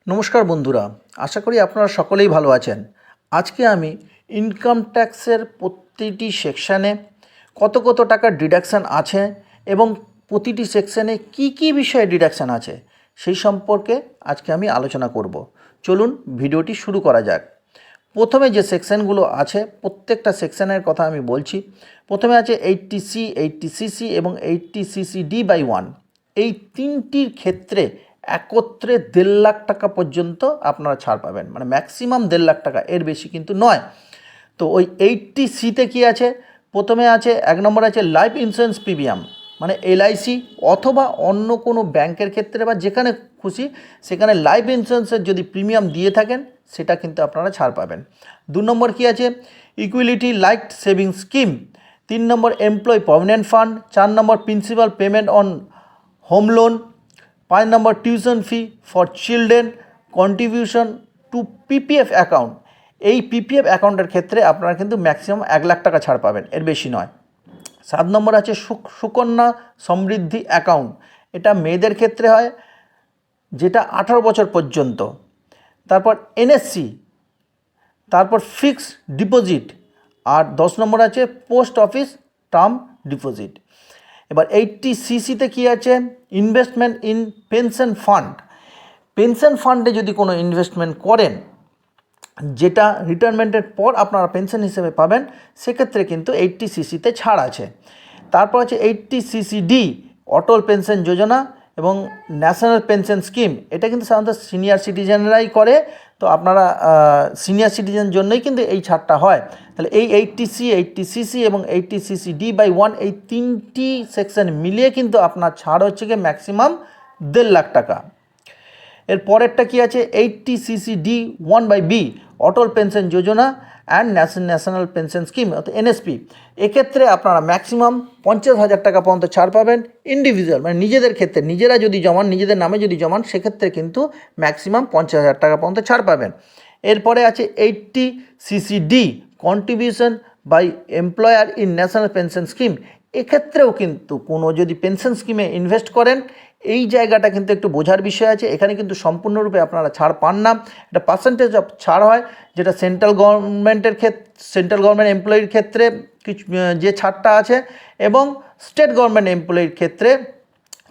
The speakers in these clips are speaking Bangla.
নমস্কার বন্ধুরা, আশা করি আপনারা সকলেই ভালো আছেন। আজকে আমি ইনকাম ট্যাক্সের প্রতিটি সেকশানে কত কত টাকা ডিডাকশান আছে এবং প্রতিটি সেকশানে কি কি বিষয়ে ডিডাকশান আছে সেই সম্পর্কে আজকে আমি আলোচনা করব। চলুন ভিডিওটি শুরু করা যাক। প্রথমে যে সেকশানগুলো আছে প্রত্যেকটা সেকশানের কথা আমি বলছি। প্রথমে আছে 80C, 80CC এবং 80CCD/1। এই তিনটির ক্ষেত্রে একত্রে 1.5 লাখ টাকা পর্যন্ত আপনারা ছাড় পাবেন, মানে ম্যাক্সিমাম 1.5 লাখ টাকা, এর বেশি কিন্তু নয়। তো ওই 80Cতে কী আছে? প্রথমে আছে 1 নম্বর আছে লাইফ ইন্স্যুরেন্স প্রিমিয়াম, মানে LIC অথবা অন্য কোনো ব্যাংকের ক্ষেত্রে বা যেখানে খুশি সেখানে লাইফ ইন্স্যুরেন্সের যদি প্রিমিয়াম দিয়ে থাকেন সেটা কিন্তু আপনারা ছাড় পাবেন। 2 নম্বর কী আছে? Equity life savings scheme. 3 নম্বর এমপ্লয় প্রভিডেন্ট ফান্ড। 4 নম্বর principal payment on home loan. 5 নম্বর tuition fee for children, contribution to PPF account. এই PPF অ্যাকাউন্টের ক্ষেত্রে আপনারা কিন্তু ম্যাক্সিমাম 1 লাখ টাকা ছাড় পাবেন, এর বেশি নয়। 7 নম্বর আছে সুকন্যা সমৃদ্ধি অ্যাকাউন্ট। এটা মেয়েদের ক্ষেত্রে হয়, যেটা 18 বছর পর্যন্ত। তারপর NSC, তারপর ফিক্সড ডিপোজিট, আর 10 নম্বর আছে পোস্ট অফিস টার্ম ডিপোজিট। এবার 80CCতে কী আছে? Investment in pension fund. Pension ফান্ডে যদি কোনো ইনভেস্টমেন্ট করেন যেটা রিটায়ারমেন্টের পর আপনারা পেনশন হিসেবে পাবেন, সেক্ষেত্রে কিন্তু 80CCতে ছাড় আছে। তারপর আছে 80CCD, অটল পেনশন যোজনা এবং ন্যাশনাল পেনশন স্কিম। এটা কিন্তু সাধারণত সিনিয়র সিটিজেনরাই করে, তো আপনারা সিনিয়র সিটিজেন জন্যই কিন্তু এই ছাড়টা হয়। তাহলে এই 80C, 80CC এবং 80CCD/1 এই তিনটি সেকশন মিলিয়ে কিন্তু আপনার ছাড় হচ্ছে গিয়ে ম্যাক্সিমাম 1.5 লাখ টাকা। এর পরেরটা কী আছে? 80CCD/1/B, Atal pension Yojana and national pension scheme অর্থাৎ NSP। এক্ষেত্রে আপনারা ম্যাক্সিমাম 50,000 টাকা পর্যন্ত ছাড় পাবেন। ইন্ডিভিজুয়াল মানে নিজেদের ক্ষেত্রে, নিজেরা যদি জমান, নিজেদের নামে যদি জমান, সেক্ষেত্রে কিন্তু ম্যাক্সিমাম 50,000 টাকা পর্যন্ত ছাড় পাবেন। এরপরে আছে 80CCD, contribution by employer in national pension scheme. এক্ষেত্রেও কিন্তু কোনো যদি পেনশন স্কিমে ইনভেস্ট করেন, এই জায়গাটা কিন্তু একটু বোঝার বিষয় আছে। এখানে কিন্তু সম্পূর্ণরূপে আপনারা ছাড় পান না, এটা পার্সেন্টেজ অফ ছাড় হয়, যেটা সেন্ট্রাল গভর্নমেন্ট এমপ্লয়ির ক্ষেত্রে কিছু যে ছাড়টা আছে এবং স্টেট গভর্নমেন্ট এমপ্লয়ির ক্ষেত্রে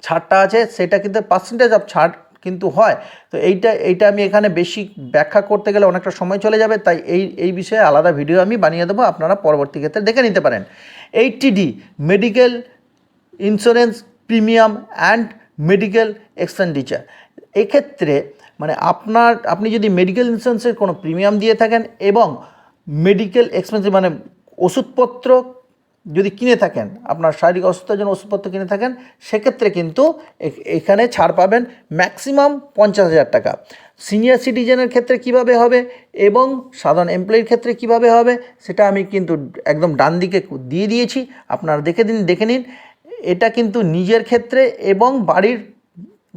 ছাড়টা আছে, সেটা কিন্তু পার্সেন্টেজ অফ ছাড় কিন্তু হয়। তো এইটা আমি এখানে বেশি ব্যাখ্যা করতে গেলে অনেকটা সময় চলে যাবে, তাই এই বিষয়ে আলাদা ভিডিও আমি বানিয়ে দেবো, আপনারা পরবর্তী ক্ষেত্রে দেখে নিতে পারেন। 80D, medical insurance premium and medical expenditure. এক্ষেত্রে মানে আপনি যদি মেডিকেল ইন্স্যুরেন্সের কোনো প্রিমিয়াম দিয়ে থাকেন এবং মেডিকেল এক্সপেন্সিভ মানে ওষুধপত্র যদি কিনে থাকেন, আপনার শারীরিক অসুস্থতার জন্য ওষুধপত্র কিনে থাকেন, সেক্ষেত্রে কিন্তু এখানে ছাড় পাবেন ম্যাক্সিমাম 50,000 টাকা। সিনিয়র সিটিজেনের ক্ষেত্রে কিভাবে হবে এবং সাধারণ এমপ্লয়ির ক্ষেত্রে কিভাবে হবে সেটা আমি কিন্তু একদম ডান দিকে দিয়ে দিয়েছি, আপনারা দেখে নিন। এটা কিন্তু নিজের ক্ষেত্রে এবং বাড়ির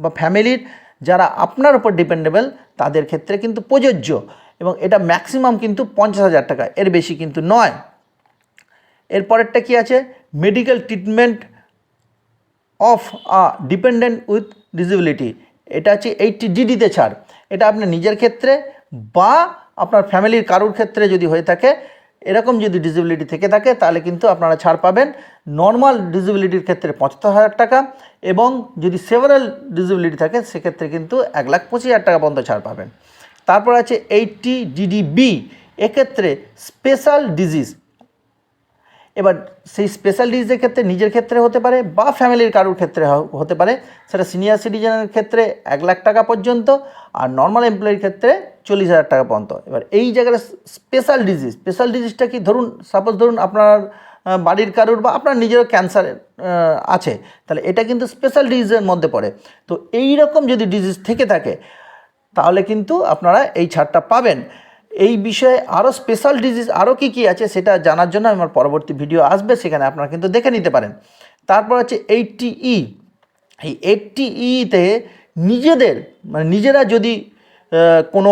বা ফ্যামিলির যারা আপনার উপর ডিপেন্ডেবল তাদের ক্ষেত্রে কিন্তু প্রযোজ্য, এবং এটা ম্যাক্সিমাম কিন্তু 50,000 টাকা, এর বেশি কিন্তু নয়। এরপরেরটা কি আছে? Medical treatment of a dependent with disability. এটা হচ্ছে 80DDতে ছাড়। এটা আপনার নিজের ক্ষেত্রে বা আপনার ফ্যামিলির কারোর ক্ষেত্রে যদি হয়ে থাকে, এরকম যদি ডিসেবিলিটি থেকে থাকে, তাহলে কিন্তু আপনারা ছাড় পাবেন নর্মাল ডিসেবিলিটির ক্ষেত্রে 75,000 টাকা, এবং যদি সেভারাল ডিসেবিলিটি থাকে সেক্ষেত্রে কিন্তু 1,25,000 টাকা পর্যন্ত ছাড় পাবেন। তারপর আছে 80DDB, এক্ষেত্রে স্পেশাল ডিজিজ। এবার সেই স্পেশাল ডিজিজের ক্ষেত্রে নিজের ক্ষেত্রে হতে পারে বা ফ্যামিলির কারোর ক্ষেত্রে হতে পারে, সেটা সিনিয়র সিটিজেনের ক্ষেত্রে 1 লাখ টাকা পর্যন্ত, আর নর্মাল এমপ্লয়ির ক্ষেত্রে 40,000 টাকা পর্যন্ত। এবার এই জায়গায় স্পেশাল ডিজিজটা কি? ধরুন আপনার বাড়ির কারোর বা আপনার নিজেরও ক্যান্সার আছে, তাহলে এটা কিন্তু স্পেশাল ডিজিজের মধ্যে পড়ে। তো এই রকম যদি ডিজিজ থেকে থাকে তাহলে কিন্তু আপনারা এই ছাড়টা পাবেন। এই বিষয়ে আরও স্পেশাল ডিজিজ আরও কী আছে সেটা জানার জন্য আমার পরবর্তী ভিডিও আসবে, সেখানে আপনারা কিন্তু দেখে নিতে পারেন। তারপর হচ্ছে 80E। এই 80Eতে নিজেরা যদি কোনো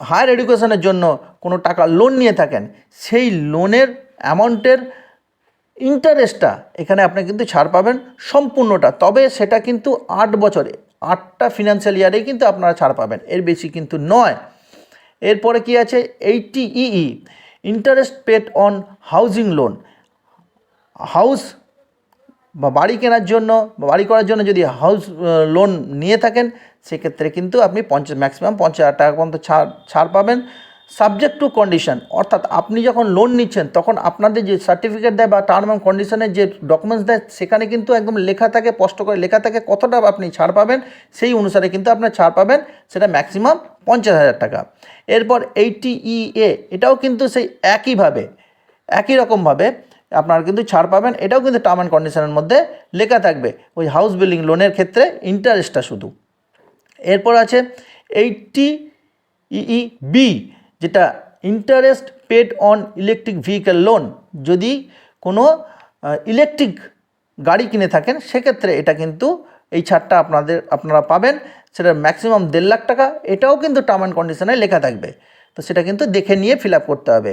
হায়ার এডুকেশনের জন্য কোনো টাকা লোন নিয়ে থাকেন, সেই লোনের অ্যামাউন্টের ইন্টারেস্টটা এখানে আপনি কিন্তু ছাড় পাবেন সম্পূর্ণটা, তবে সেটা কিন্তু 8 বছরে 8টা ফিনান্সিয়াল ইয়ারেই কিন্তু আপনারা ছাড় পাবেন, এর বেশি কিন্তু নয়। এরপরে কি আছে, 80EE interest paid on housing loan. House বা বাড়ি কেনার জন্য বা বাড়ি করার জন্য যদি হাউস লোন নিয়ে থাকেন, সেক্ষেত্রে কিন্তু আপনি ম্যাক্সিমাম 50,000 টাকা পর্যন্ত ছাড় পাবেন, সাবজেক্ট টু কন্ডিশন। অর্থাৎ আপনি যখন লোন নিচ্ছেন তখন আপনাদের যে সার্টিফিকেট দেয় বা টার্ম অ্যান্ড কন্ডিশনের যে ডকুমেন্টস দেয়, সেখানে কিন্তু একদম লেখা থাকে, স্পষ্ট করে লেখা থাকে কতটা আপনি ছাড় পাবেন, সেই অনুসারে কিন্তু আপনার ছাড় পাবেন, সেটা ম্যাক্সিমাম 50,000 টাকা। এরপর 80EA, এটাও কিন্তু সেই একই রকমভাবে আপনারা কিন্তু ছাড় পাবেন, এটাও কিন্তু টার্ম অ্যান্ড কন্ডিশনের মধ্যে লেখা থাকবে, ওই হাউস বিল্ডিং লোনের ক্ষেত্রে ইন্টারেস্টটা শুধু। এরপর আছে 80EEB, যেটা interest paid on electric vehicle loan. যদি কোনো ইলেকট্রিক গাড়ি কিনে থাকেন, সেক্ষেত্রে এটা কিন্তু এই ছাড়টা আপনারা পাবেন, সেটা ম্যাক্সিমাম 1.5 লাখ টাকা। এটাও কিন্তু টার্ম অ্যান্ড কন্ডিশনে লেখা থাকবে, তো সেটা কিন্তু দেখে নিয়ে ফিল আপ করতে হবে।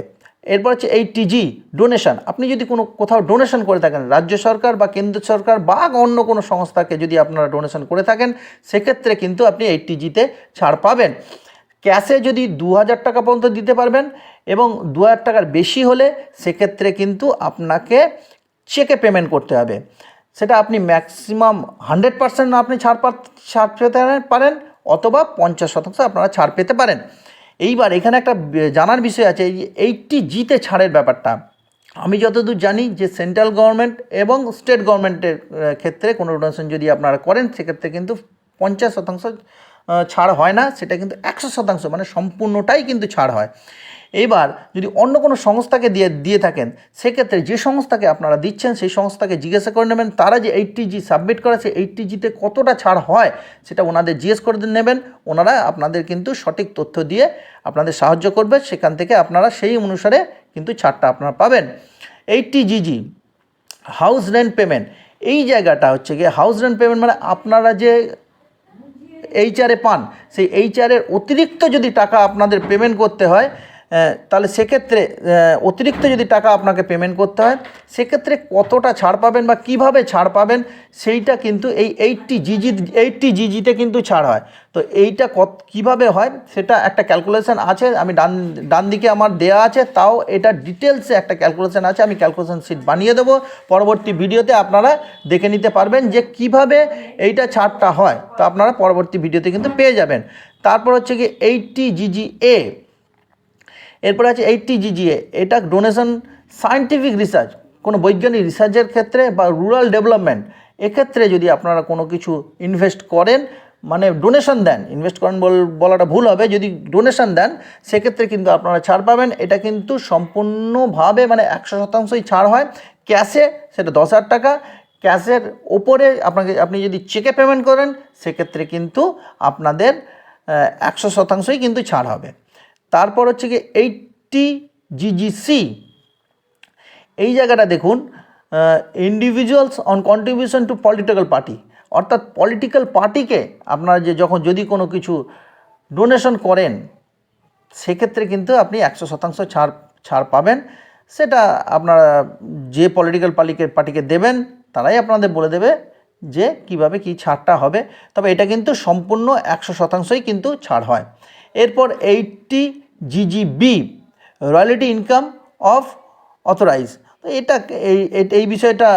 এরপর হচ্ছে 80G ডোনেশন। আপনি যদি কোথাও ডোনেশন করে থাকেন, রাজ্য সরকার বা কেন্দ্র সরকার বা অন্য কোনো সংস্থাকে যদি আপনারা ডোনেশন করে থাকেন, সেক্ষেত্রে কিন্তু আপনি 80Gতে ছাড় পাবেন। ক্যাশে যদি 2,000 টাকা পর্যন্ত দিতে পারবেন এবং 2,000 টাকার বেশি হলে সেক্ষেত্রে কিন্তু আপনাকে চেকে পেমেন্ট করতে হবে। সেটা আপনি ম্যাক্সিমাম 100% আপনি ছাড় পেতে পারেন, অথবা 50% আপনারা ছাড় পেতে পারেন। এইবার এখানে একটা জানার বিষয় আছে, এই 80Gতে ছাড়ের ব্যাপারটা। আমি যতদূর জানি যে সেন্ট্রাল গভর্নমেন্ট এবং স্টেট গভর্নমেন্টের ক্ষেত্রে কোনো ডোনেশন যদি আপনারা করেন, সেক্ষেত্রে কিন্তু 50% ছাড় হয় না, সেটা কিন্তু 100%, মানে সম্পূর্ণটাই কিন্তু ছাড় হয়। এবার যদি অন্য কোনো সংস্থাকে দিয়ে থাকেন, সেক্ষেত্রে যে সংস্থাকে আপনারা দিচ্ছেন সেই সংস্থাকে জিজ্ঞাসা করে নেবেন, তারা যে 80G সাবমিট করেছে 80Gতে কতটা ছাড় হয়, সেটা ওনাদের জিজ্ঞেস করে নেবেন। ওনারা আপনাদের কিন্তু সঠিক তথ্য দিয়ে আপনাদের সাহায্য করবে, সেখান থেকে আপনারা সেই অনুসারে কিন্তু ছাড়টা আপনারা পাবেন। 80GG house rent payment. এই জায়গাটা হচ্ছে গিয়ে হাউস রেন্ট পেমেন্ট, মানে আপনারা যে এইচআরে পান, সেই এইচআরের অতিরিক্ত যদি টাকা আপনাদের পেমেন্ট করতে হয়, তাহলে সেক্ষেত্রে অতিরিক্ত যদি টাকা আপনাকে পেমেন্ট করতে হয়, সেক্ষেত্রে কতটা ছাড় পাবেন বা কিভাবে ছাড় পাবেন, সেইটা কিন্তু এই 80GGতে কিন্তু ছাড় হয়। তো এইটা কীভাবে হয়, সেটা একটা ক্যালকুলেশন আছে, আমি ডান দিকে আমার দেয়া আছে, তাও এটা ডিটেলসে একটা ক্যালকুলেশন আছে, আমি ক্যালকুলেশন শিট বানিয়ে দেবো, পরবর্তী ভিডিওতে আপনারা দেখে নিতে পারবেন যে কিভাবে এইটা ছাড়টা হয়, তো আপনারা পরবর্তী ভিডিওতে কিন্তু পেয়ে যাবেন। তারপর হচ্ছে কি 80GGA, এরপর আছে 80GGA, এটা ডোনেশন সায়েন্টিফিক রিসার্চ, কোনো বৈজ্ঞানিক রিসার্চের ক্ষেত্রে বা রুরাল ডেভেলপমেন্ট, এক্ষেত্রে যদি আপনারা কোনো কিছু ইনভেস্ট করেন, মানে ডোনেশন দেন, ইনভেস্ট করেন বলাটা ভুল হবে, যদি ডোনেশন দেন সেক্ষেত্রে কিন্তু আপনারা ছাড় পাবেন। এটা কিন্তু সম্পূর্ণভাবে মানে 100%ই ছাড় হয়। ক্যাশে সেটা 10,000 টাকা, ক্যাশের ওপরে আপনি যদি চেকে পেমেন্ট করেন, সেক্ষেত্রে কিন্তু আপনাদের 100%ই কিন্তু ছাড় হবে। তারপর হচ্ছে কি 80GGC, এই জায়গাটা দেখুন, individuals on contribution to political party. অর্থাৎ পলিটিক্যাল পার্টিকে আপনারা যদি কোনো কিছু ডোনেশন করেন, সেক্ষেত্রে কিন্তু আপনি 100% ছাড় পাবেন। সেটা আপনারা যে পলিটিক্যাল পার্টিকে দেবেন, তারাই আপনাদের বলে দেবে যে কিভাবে কি ছাড়টা হবে, তবে এটা কিন্তু সম্পূর্ণ 100%ই কিন্তু ছাড় হয়। এরপর 80GGB royalty income of authorize. তো এই বিষয়টা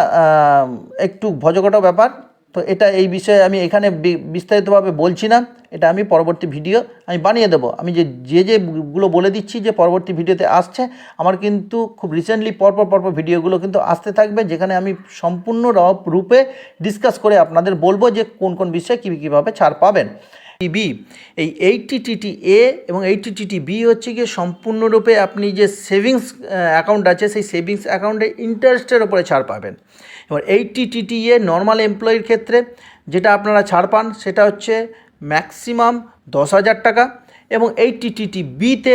একটু ভজঘট ব্যাপার, তো এই বিষয়ে আমি এখানে বিস্তারিতভাবে বলছি না, এটা আমি পরবর্তী ভিডিও আমি বানিয়ে দেবো। আমি যেগুলো বলে দিচ্ছি যে পরবর্তী ভিডিওতে আসছে, আমার কিন্তু খুব রিসেন্টলি পরপর ভিডিওগুলো কিন্তু আসতে থাকবে, যেখানে আমি সম্পূর্ণ রূপে ডিসকাস করে আপনাদের বলবো যে কোন বিষয়ে কীভাবে ছাড় পাবেন। এই 80TTA এবং 80TTB হচ্ছে গিয়ে সম্পূর্ণরূপে আপনি যে সেভিংস অ্যাকাউন্ট আছে, সেই সেভিংস অ্যাকাউন্টে ইন্টারেস্টের ওপরে ছাড় পাবেন। এবার 80TTA নর্মাল এমপ্লয়ির ক্ষেত্রে যেটা আপনারা ছাড় পান, সেটা হচ্ছে ম্যাক্সিমাম 10,000 টাকা, এবং 80TTBতে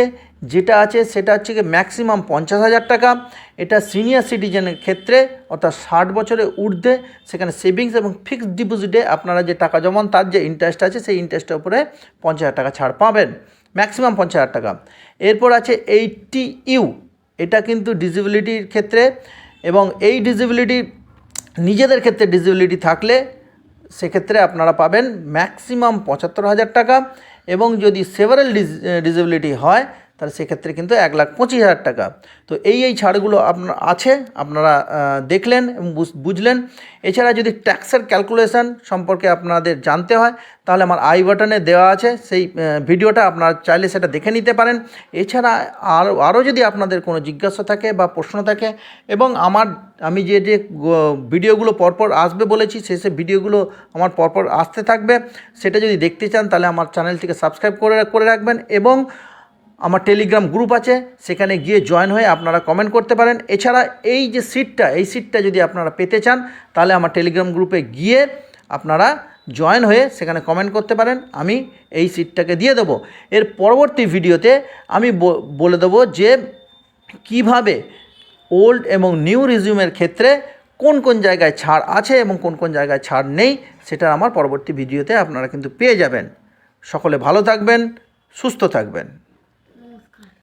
যেটা আছে সেটা হচ্ছে কি ম্যাক্সিমাম 50,000 টাকা। এটা সিনিয়র সিটিজেনের ক্ষেত্রে, অর্থাৎ 60 বছরের ঊর্ধ্বে, সেখানে সেভিংস এবং ফিক্সড ডিপোজিটে আপনারা যে টাকা জমান, তার যে ইন্টারেস্ট আছে, সেই ইন্টারেস্টের উপরে 50,000 টাকা ছাড় পাবেন, ম্যাক্সিমাম 50,000 টাকা। এরপর আছে 80U, এটা কিন্তু ডিসেবিলিটির ক্ষেত্রে, এবং এই ডিসেবিলিটি নিজেদের ক্ষেত্রে ডিসেবিলিটি থাকলে সেক্ষেত্রে আপনারা পাবেন ম্যাক্সিমাম 75,000 টাকা, এবং যদি সেভারাল ডিসেবিলিটি হয় তাহলে সেক্ষেত্রে কিন্তু 1,25,000 টাকা। তো এই ছাড়গুলো আপনারা দেখলেন এবং বুঝলেন। এছাড়া যদি ট্যাক্সের ক্যালকুলেশন সম্পর্কে আপনাদের জানতে হয় তাহলে আমার আই বাটনে দেওয়া আছে, সেই ভিডিওটা আপনারা চাইলে সেটা দেখে নিতে পারেন। এছাড়া আরও যদি আপনাদের কোনো জিজ্ঞাসা থাকে বা প্রশ্ন থাকে, এবং আমি যে ভিডিওগুলো পরপর আসবে বলেছি সে ভিডিওগুলো আমার পরপর আসতে থাকবে, সেটা যদি দেখতে চান তাহলে আমার চ্যানেলটিকে সাবস্ক্রাইব করে রাখবেন, এবং আমার টেলিগ্রাম গ্রুপ আছে, সেখানে গিয়ে জয়েন হয়ে আপনারা কমেন্ট করতে পারেন। এছাড়া এই সিটটা যদি আপনারা পেতে চান তাহলে আমার টেলিগ্রাম গ্রুপে গিয়ে আপনারা জয়েন হয়ে সেখানে কমেন্ট করতে পারেন, আমি এই সিটটাকে দিয়ে দেবো। এর পরবর্তী ভিডিওতে আমি বলে দেবো যে কিভাবে ওল্ড এবং নিউ রিজিউমের ক্ষেত্রে কোন জায়গায় ছাড় আছে এবং কোন জায়গায় ছাড় নেই, সেটা আমার পরবর্তী ভিডিওতে আপনারা কিন্তু পেয়ে যাবেন। সকলে ভালো থাকবেন, সুস্থ থাকবেন।